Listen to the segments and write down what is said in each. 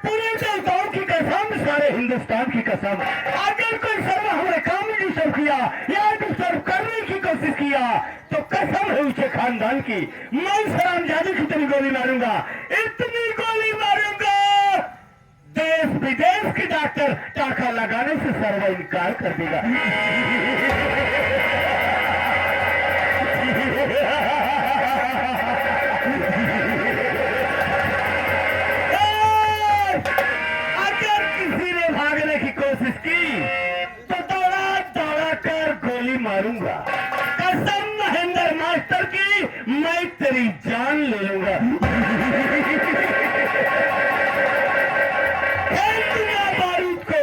पूरे देवताओं की कसम, सारे हिंदुस्तान की कसम, अगर कोई सर्व हमारे काम में डिस्टर्ब किया या डिस्टर्ब करने की कोशिश किया तो कसम है उसके खानदान की, मैं सलाम जादू की इतनी गोली मारूंगा, इतनी गोली मारूंगा, देश विदेश के डॉक्टर टाका लगाने से सर्व इनकार कर देगा। अगर किसी ने भागने की कोशिश की तो दौड़ा दौड़ा कर गोली मारूंगा, कसम महेंद्र मास्टर की, मैं तेरी जान ले लूंगा। फेंकूंगा बारूद को,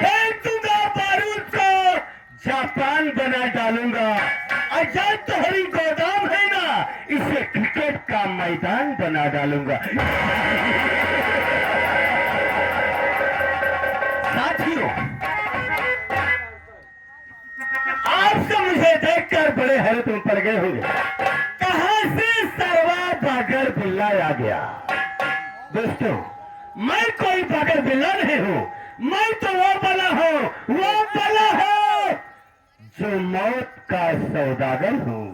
फेंकूंगा बारूद को, जापान बना डालूंगा। अजय तोहरी गोदाम है ना, इसे क्रिकेट का मैदान बना डालूंगा। साथियों, आप सब मुझे देखकर बड़े हैरत में पड़ गए होंगे, कहां से सर्वा बागर बिल्ला आ गया। दोस्तों, मैं कोई बागर बिल्ला नहीं हूं, मैं तो वो बला हूं, वो बला हूं जो मौत का सौदागर हूं।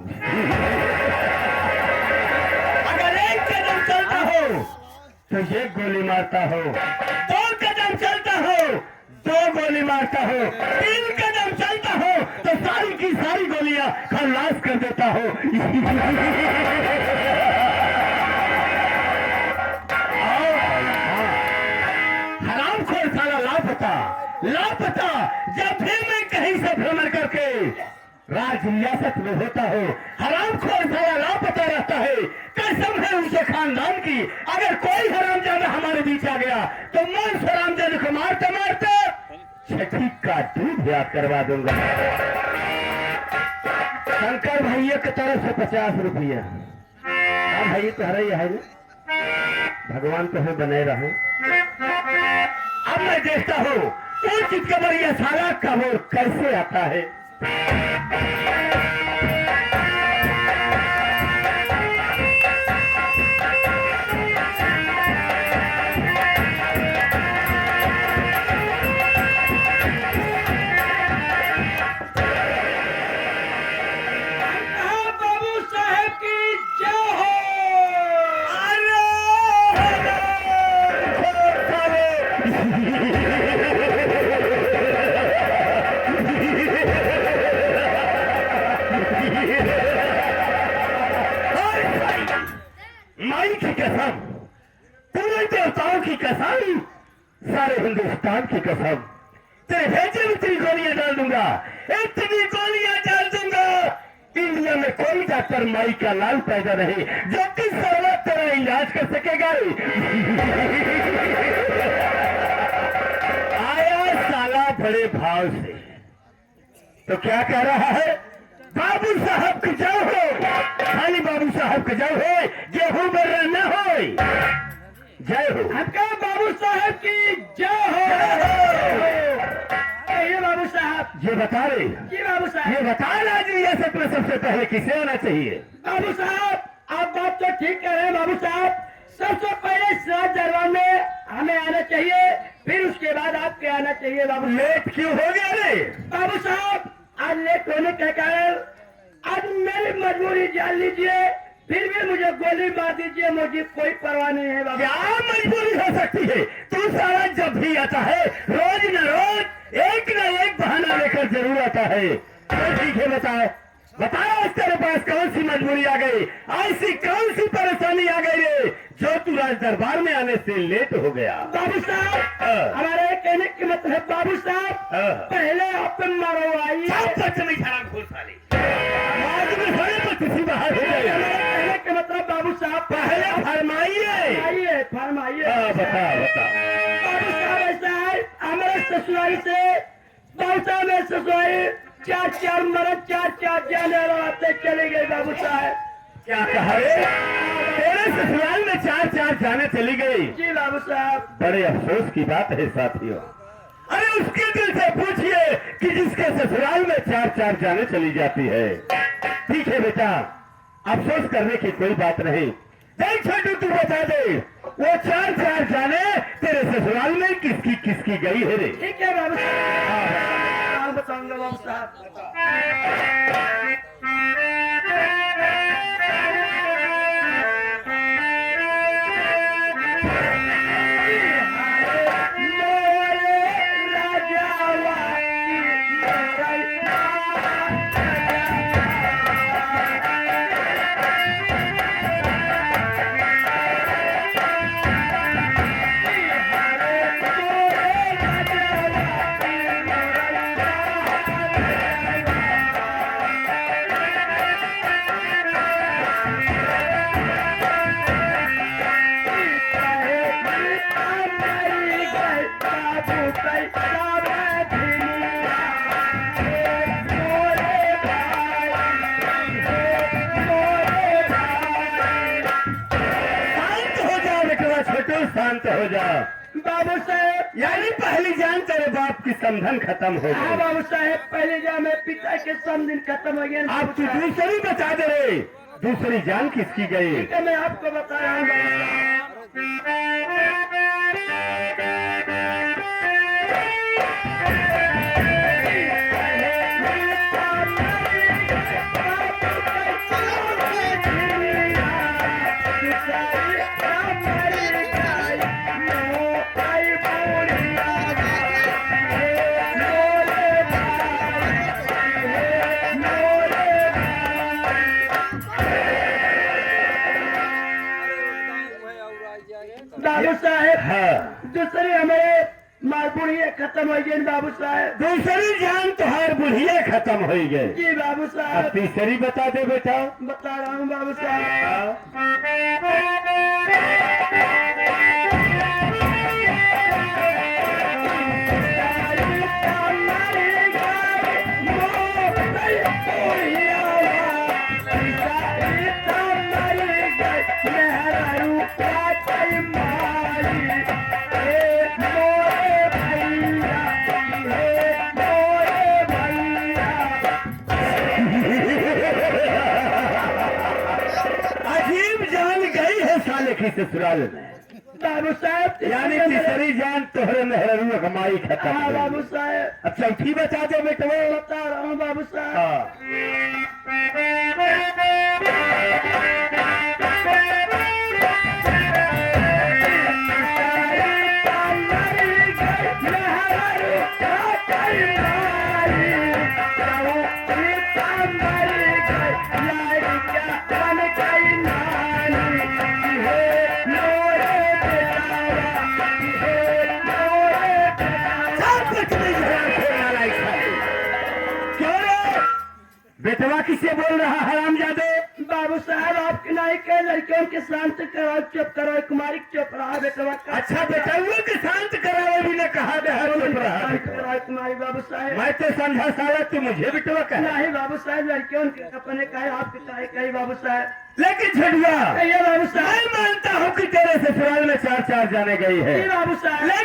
अगर एक कदम चलता हो तो एक गोली मारता हो, दो कदम चलता हो दो गोली मारता हो, तीन कदम चलता हो तो सारी की सारी गोलियां खलास कर देता हो। हरामखोर साला लापता, लापता। जब भी मैं कहीं से भ्रमण करके राज रियासत में होता हो, हरामखोर साला लापता रहता है। कसम है उसके खानदान की, अगर कोई हरामजादा हमारे बीच आ गया तो मैं उस हरामजादे को मारते मारते छठी का दूध याद करवा दूंगा। शंकर भैया की तरफ से 50 रुपया। हाँ भाई, तुम्हारा है ना, भगवान तो है बने रहे। अब मैं देखता हूँ उस चितकबरिया साला का वो कैसे आता है। माई की कसम, पूरे देवताओं की कसम, सारे हिंदुस्तान की कसम, तेरे भेजे में इतनी गोलियां डाल दूंगा, इतनी गोलियां डाल दूंगा, इंडिया में कोई डॉक्टर माई का लाल पैदा नहीं जो कि सर्वत तेरा इलाज कर सकेगा। आया साला बड़े भाव से, तो क्या कह रहा है, बाबू साहब के जाओ हो, खाली बाबू साहब के जाओ हो, गेहूं बर्रा न हो। जय हो, आपका बाबू साहब की जय हो। ये बाबू साहब ये बता रहे, जी बाबू साहब ये बता राज रियासत में सबसे पहले किसे आना चाहिए। बाबू साहब, आप बात तो ठीक कह रहे हैं बाबू साहब, सबसे पहले सिराज दरबार में हमें आना चाहिए, फिर उसके बाद आपके आना चाहिए। बाबू लेट क्यों हो गया रे बाबू साहब? आज लेट होने के कारण आज मेरी मजबूरी जान लीजिए, फिर भी मुझे गोली मार दीजिए, मुझे कोई परवाह नहीं है बाबू। क्या मजबूरी हो सकती है? तू साला जब भी आता है रोज न रोज एक न एक बहाना लेकर जरूर आता है। ठीक है, बताओ बताओ, तेरे पास कौन सी मजबूरी आ गई, ऐसी कौन सी परेशानी आ गई रे जो तू राज दरबार में आने से लेट हो गया? बाबू साहब, हमारे कहने की मतलब बाबू साहब, पहले आप मरवाइए। किसी बाहर हो जाए, कहने के मतलब बाबू साहब पहले फरमाइए, फरमाइए। बता बता बाबू साहब, ऐसा है हमारे ससुराल से बहुता में ससुराल चार चार मरद चार चार जाने आते चले गए। बाबू साहब क्या कहा रे? तेरे ससुराल में चार चार जाने चली गई? जी बाबू साहब। बड़े अफसोस की बात है साथियों। अरे उसके दिल से पूछिए चार जाने चली जाती है। ठीक है बेटा, अफसोस करने की कोई बात नहीं। नहीं छोटू, तू बता दे वो चार जाने तेरे ससुराल में किसकी किसकी गई है रे? ठीक है बाबू साहब, बताऊंगा बाबू साहब। शांत हो जा बाबू साहब। यानी पहली जान तेरे बाप की समधन खत्म हो हाँ गई। बाबू साहब, पहले जा मैं पिता के समझ खत्म हो गया। अब तू दूसरी बता दे रे, दूसरी जान किसकी गई? ठीक है, मैं आपको बता रहा हूँ बाबू साहब। हाँ, दूसरी हमारे मार बुढ़िया खत्म हो गई बाबू साहब। दूसरी जान तुहार बुढ़िया खत्म हो गई। जी बाबू अब साहब, तीसरी बता दे बेटा। बता रहा हूँ बाबू साहब। अजीब जान गई है साले की ससुराल में। बाबू साहब, यानी तीसरी जान तोहरे मेहरू कमाई खत्म हाँ हो गई। बाबू साहब, अब चौथी बता दे बेटा। बता रहा हूँ बाबू साहब। हाँ, बेटवा किसे बोल रहा हरामजादे? बाबू साहब, आपके नाई के लड़कियों के शांत कराओ, चुप कराओ, कुमारी चुप रहा बेटवा का। अच्छा बेटवा के शांत करावे भी ने कहा दे हर चुप रहा। शांत कराओ कुमारी बाबू साहब। मैं तो समझा साला तू मुझे बेटवा कहा। नहीं बाबू साहब, लड़कियों के अपने कहे, आपके कहे कही बाबू साहब। लेकिन छठुआ, कहिए बाबू साहब। मैं मानता हूँ कि तेरे ससुराल में चार जाने गई है। जी बाबू साहब। लेकिन